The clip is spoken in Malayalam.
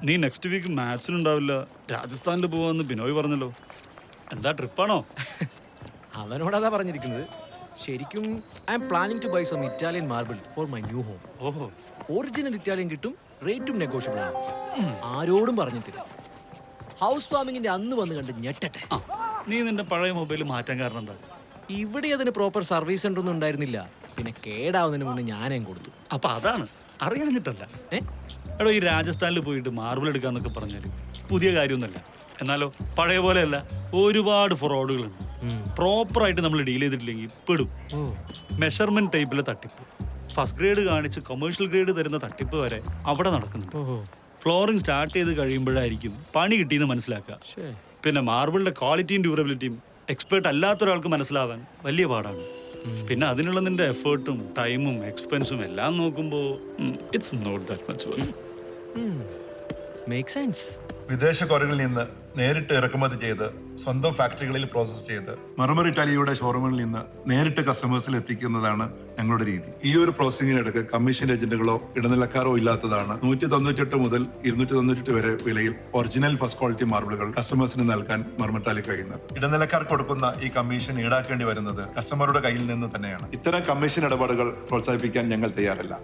നീ നെക്സ്റ്റ് വീക്ക് മാച്ചിനുണ്ടാവില്ല, രാജസ്ഥാനിൽ പോവാന്ന് ബിനോയ് പറഞ്ഞല്ലോ. എന്താ ട്രിപ്പാണോ? അവനോടതാ പറഞ്ഞിരിക്കുന്നത്. ശരിക്കും I am planning to buy some Italian marble for my new home. ഓഹോ, ഒറിജിനൽ ഇറ്റാലിയൻ കിട്ടും, റേറ്റും നെഗോഷ്യബിൾ ആണ്. ആരോടും പറഞ്ഞിട്ടില്ല. ഹൗസ് വാമിങ്ങിന്റെ അന്ന് വന്ന് കണ്ട് ഞെട്ടട്ടെ. ആ നീ നിന്റെ പഴയ മൊബൈൽ മാറ്റാൻ കാരണം എന്താ? ഇവിടെ അതിന് പ്രോപ്പർ സർവീസ് സെന്റർ ഒന്നും ഉണ്ടായിരുന്നില്ല. പിന്നെ കേടാവുന്നതിന് മുന്നേ ഞാനേം കൊടുത്തു. അപ്പൊ അതാണ്, അറിയാഞ്ഞിട്ടല്ല. എടോ, ഈ രാജസ്ഥാനിൽ പോയിട്ട് മാർബിൾ എടുക്കാന്നൊക്കെ പറഞ്ഞാൽ പുതിയ കാര്യമൊന്നുമല്ല. എന്നാലോ പഴയ പോലെയല്ല, ഒരുപാട് ഫ്രോഡുകളുണ്ട്. പ്രോപ്പറായിട്ട് നമ്മൾ ഡീൽ ചെയ്തിട്ടില്ലെങ്കിൽ പെടും. മെഷർമെന്റ് ടൈപ്പിലെ തട്ടിപ്പ്, ഫസ്റ്റ് ഗ്രേഡ് കാണിച്ച് കൊമേഴ്ഷ്യൽ ഗ്രേഡ് തരുന്ന തട്ടിപ്പ് വരെ അവിടെ നടക്കുന്നുണ്ട്. ഫ്ലോറിംഗ് സ്റ്റാർട്ട് ചെയ്ത് കഴിയുമ്പോഴായിരിക്കും പണി കിട്ടിയെന്ന് മനസ്സിലാക്കുക. പിന്നെ മാർബിളിന്റെ ക്വാളിറ്റിയും ഡ്യൂറബിലിറ്റിയും എക്സ്പേർട്ട് അല്ലാത്ത ഒരാൾക്ക് മനസ്സിലാവാൻ വലിയ പാടാണ്. പിന്നെ അതിനുള്ള നിന്റെ എഫേർട്ടും ടൈമും എക്സ്പെൻസും എല്ലാം നോക്കുമ്പോൾ it's not that much worth. Make sense. വിദേശ കൊറികളിൽ നിന്ന് നേരിട്ട് ഇറക്കുമതി ചെയ്ത് സ്വന്തം ഫാക്ടറികളിൽ പ്രോസസ് ചെയ്ത് മർമർ ഇറ്റാലിയുടെ ഷോറൂമിൽ നിന്ന് നേരിട്ട് കസ്റ്റമേഴ്സിൽ എത്തിക്കുന്നതാണ് ഞങ്ങളുടെ രീതി. ഈ ഒരു പ്രോസസ്സിംഗിനിടയ്ക്ക് കമ്മീഷൻ ഏജന്റുകളോ ഇടനിലക്കാരോ ഇല്ലാത്തതാണ് 198 മുതൽ 298 വരെ വിലയിൽ ഒറിജിനൽ ഫസ്റ്റ് ക്വാളിറ്റി മാർബിളുകൾ കസ്റ്റമേഴ്സിന് നൽകാൻ മർമർ ഇറ്റാലി കഴിയുന്നത്. ഇടനിലക്കാർ കൊടുക്കുന്ന ഈ കമ്മീഷൻ ഈടാക്കേണ്ടി വരുന്നത് കസ്റ്റമറുടെ കയ്യിൽ നിന്ന് തന്നെയാണ്. ഇത്തരം കമ്മീഷൻ ഇടപാടുകൾ പ്രോത്സാഹിപ്പിക്കാൻ ഞങ്ങൾ തയ്യാറല്ല.